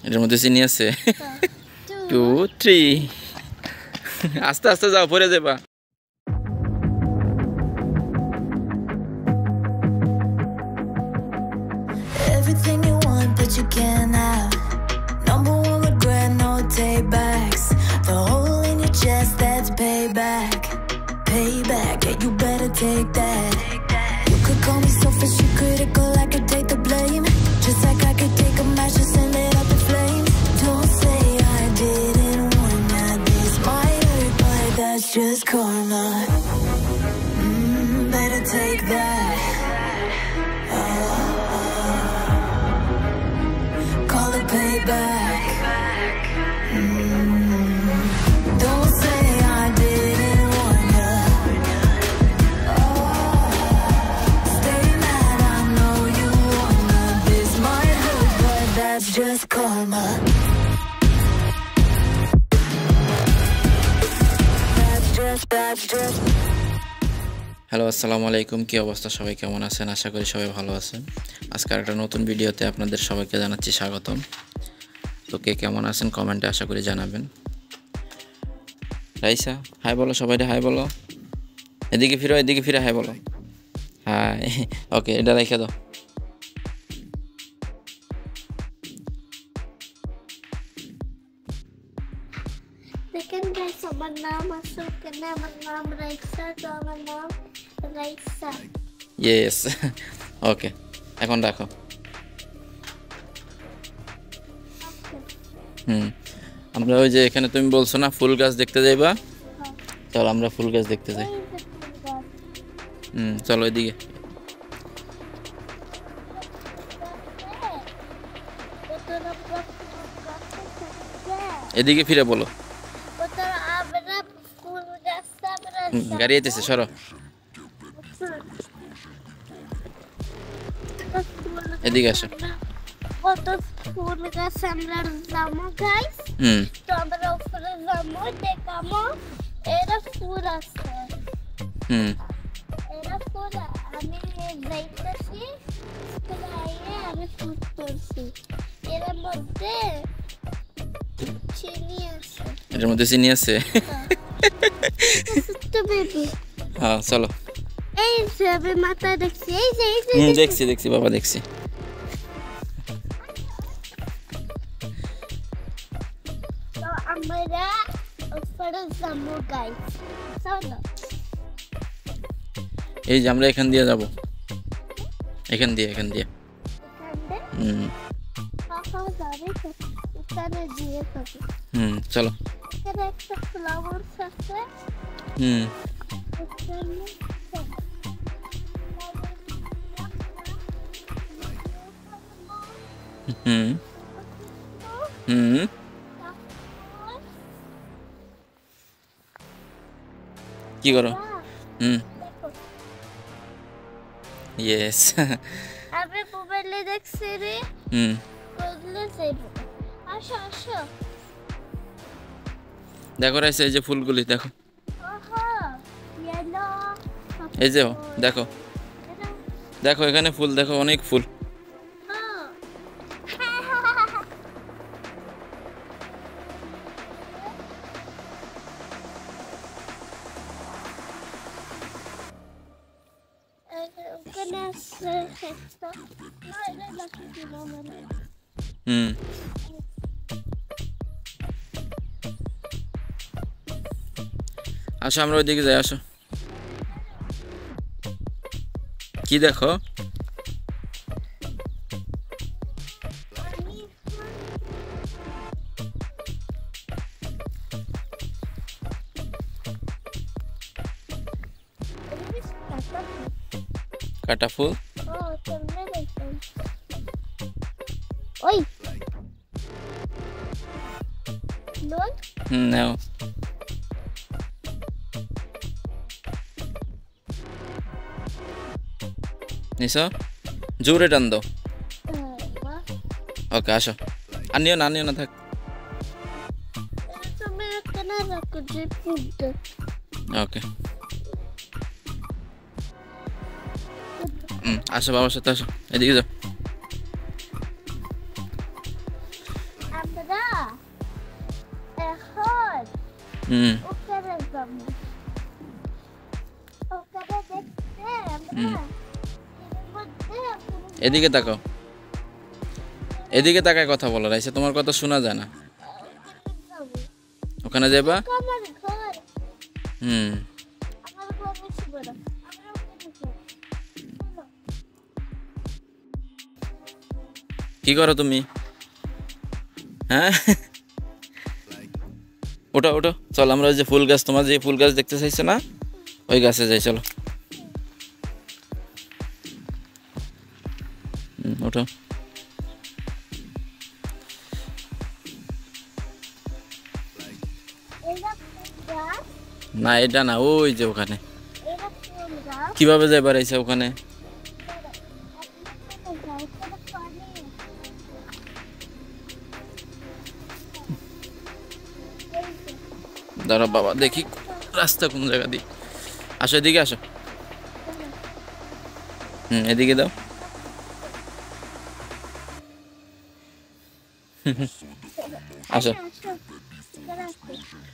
এটার মধ্যে চিনি আছে 2 3 আস্তে আস্তে যাও পরে যাবা Everything you want but you can't have. Number one regret, no takebacks. The hole in your chest, that's payback. Payback, yeah, you better take that. You could call me selfish and critical, I could take the blame. Just like I could take a match and send it up in flames. Don't say I didn't warn ya. This might hurt, but that's just karma. Better take that. Call it payback. Don't say I didn't warn ya. Stay mad, I know you wanna. This might hurt, but that's just karma. That's just. Hello আসসালামু আলাইকুম কি অবস্থা সবাই কেমন আছেন আশা করি সবাই ভালো আছেন আজকে একটা নতুন ভিডিওতে আপনাদের সবাইকে জানাচ্ছি স্বাগতম তো কে কেমন আছেন কমেন্টে আশা করি জানাবেন রাইসা হাই বলো সবাইকে হাই বলো এদিকে ফিরে হাই বলো হাই ওকে এটা রেখে দাও দেখেন গাইস আমার নাম আসল কেন আমার নাম রাইসা তো আমার নাম রাইসা ইয়েস ওকে এখন রাখো আমরা ওই যে এখানে তুমি বলছো না ফুল গাছ দেখতে যাইবা চলো আমরা ফুল গাছ দেখতে যাই চলো এদিকে এদিকে ফিরে বলো গাড়ি আইতেছে সরো এদিকে আসো কত ফুল গাছ আমরা যাবো গাইস তো আমরা উপরে যাবো দেখাবো এরা ফুল আছে এরা ফুল আমি যাইতেছি স্কুলে আমি ফুল তুলছি এর মধ্যে চিনি আছে এর মধ্যে চিনি আছে তো বেবি হ্যাঁ চলো এই যে মাথা দেখছি এই যে দেখছি বাবা দেখছি তো আমরা উপরে যাবো গাইস চলো এই যে আমরা এখান দিয়ে যাব এখান দিয়ে এখানে দিয়ে চলো এখানে একটা ফ্লাওয়ার আছে কি করো ইয়েস আমি মোবাইলে দেখছি রে বদলে যাইব আসো দেখো রাইসা এই যে ফুলগুলি দেখো ইয়েলো এই যে দেখো দেখো এখানে ফুল দেখো অনেক ফুল আসো আমরা ওইদিকে যাই আসো কি দেখো কাটা ফুল ওই লোন নাও নিছো জোরে টান দাও ওকে আসো আনিও না থাক ওকে আসো বাবার সাথে আসো এদিকে যাও ওখানে যাবো। ওখানে দেখতে আমরা এদিকে তাকাও, এদিকে তাকায় কথা বলো। রাইসা তোমার কথা শোনা যায় না। ওখানে যাবা? আমার ঘর, আমার ঘর বেশি বড়। আমরা ওখানে যাবো। কি করো তুমি? হ্যাঁ, ওঠো ওঠো, চল আমরা ওই যে ফুল গাছ, তোমার যে ফুল গাছ দেখতে চাইছো না, ওই গাছে যাই, চলো। ওঠো। এরা কোন গাছ? না এটা না, ওই যে ওখানে। এরা কোন গাছ? কিভাবে যাইবার আইছে ওখানে? দাঁড়া বাবা, দেখি রাস্তা কোন জায়গা দিয়ে। আসো এদিকে আসো। এদিকে দাও। আসো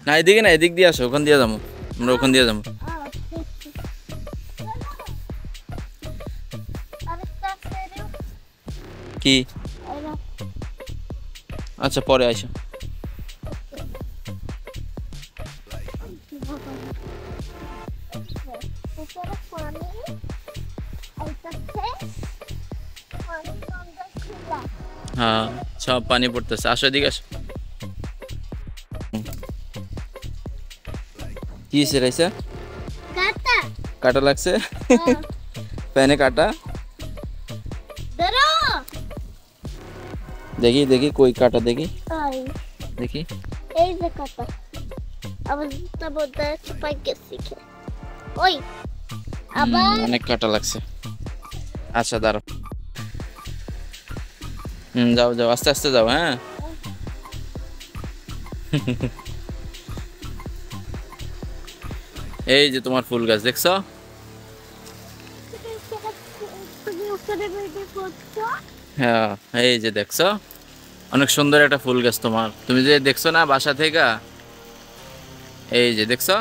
না, এদিকে না, এদিক দিয়ে আসো, ওখান দিয়ে যাবো আমরা, ওখান দিয়ে যাবো। কি? আচ্ছা পরে আসো। হ্যাঁ সব পানি পড়তেছে, আসো এদিকে আসো। কি হয়েছে রাইসা? কাটা কাটা লাগছে? প্যানে কাটা? দেখি দেখি কই কাটা, দেখি দেখি। এই যে কাটা, আবার তা বলতে পাই গেছি। ওই আবার অনেক কাটা লাগছে। আচ্ছা দাঁড়াও। যাও যাও, আস্তে আস্তে যাও। হ্যাঁ এই যে তোমার ফুল গাছ দেখছো? হ্যাঁ এই যে দেখছো, অনেক সুন্দর একটা ফুল গাছ তোমার। তুমি যে দেখছো না বাসা থেকে, এই যে দেখছো।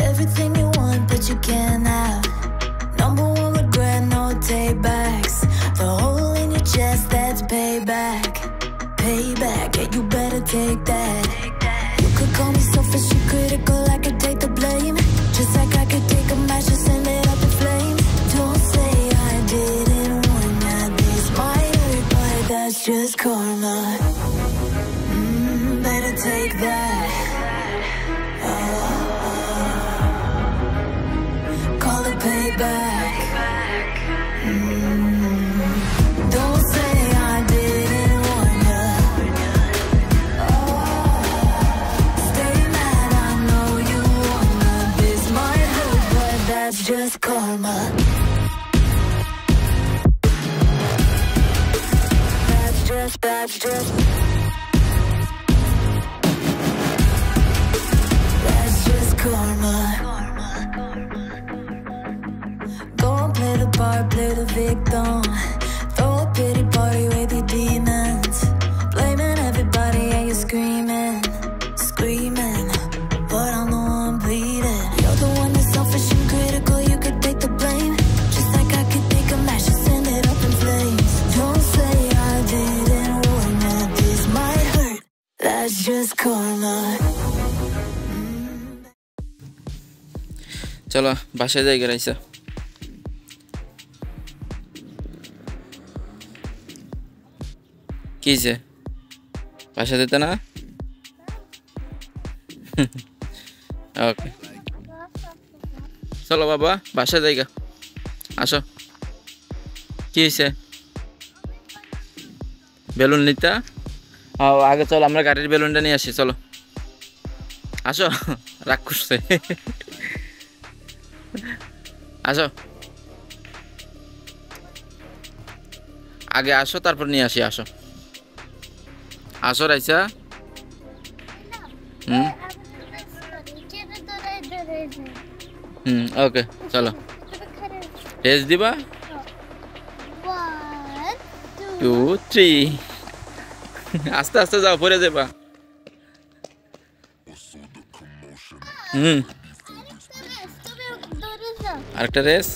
Everything you want, but you can't have. Number one regret, no take backs. The hole in your chest, that's payback. Payback, yeah, you better take that. You could call me selfish and critical, I could take the blame. Just like I could take a match and send it up in flames. Don't say I didn't warn ya. This might hurt, but that's just karma. Better take that. Call it payback. Don't say I didn't warn ya. Stay mad, I know you wanna. This might hurt, but that's just karma. That's just That's just karma. Go and play the part, play the victim. Throw a pity party with your demons. Blaming everybody and you're screaming, screaming. But I'm the one bleeding. You're the one that's selfish and critical, you could take the blame. Just like I could take a match and send it up in flames. Don't say I didn't warn ya. This might hurt, that's just karma. চলো বাসায় যাই রাইসা। কি যে বাসা দিতে না? ওকে চলো বাবা বাসা যাইগা, আসো। কি হয়েছে? বেলুন নিতা? আগে চলো আমরা গাড়ির বেলুনটা নিয়ে আসি, চলো আসো। রাগ করছে, আসো আগে আসো, তারপর নিয়ে আসি। আসো আসো রাইসা। ওকে চলো রেস দিবা 1 2 2 3 আস্তে আস্তে যাও পরে যাবা আরেকটা রেস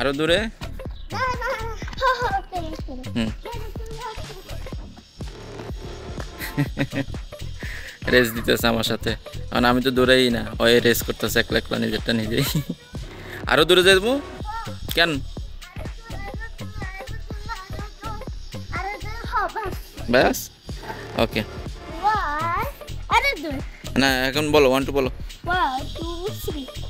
আরো দূরে রেস দিতেছে আমার সাথে কারণ আমি তো দূরেই না ওই রেস করতেছে একলা একলা নিজেরটা নিজেই আরো দূরে যাবো কেন ব্যাস ওকে না এখন বলো 1 2 বলো 1 2 3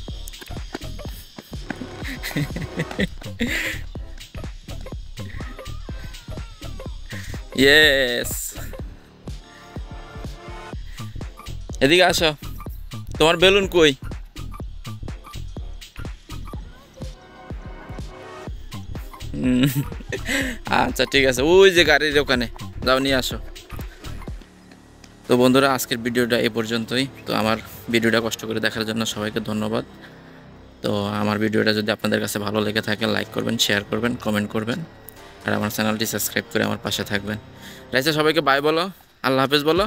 ইয়েস এদিকে আসো তোমার বেলুন কই আচ্ছা ঠিক আছে ওই যে গাড়ির ওখানে যাও নিয়ে আসো তো বন্ধুরা আজকের ভিডিওটা এই পর্যন্তই তো আমার ভিডিওটা কষ্ট করে দেখার জন্য সবাইকে ধন্যবাদ তো আমার ভিডিওটা যদি আপনাদের কাছে ভালো লেগে থাকে লাইক করবেন শেয়ার করবেন কমেন্ট করবেন আর আমার চ্যানেলটি সাবস্ক্রাইব করে আমার পাশে থাকবেন রাইসা সবাইকে বাই বলো আল্লাহ হাফেজ বলো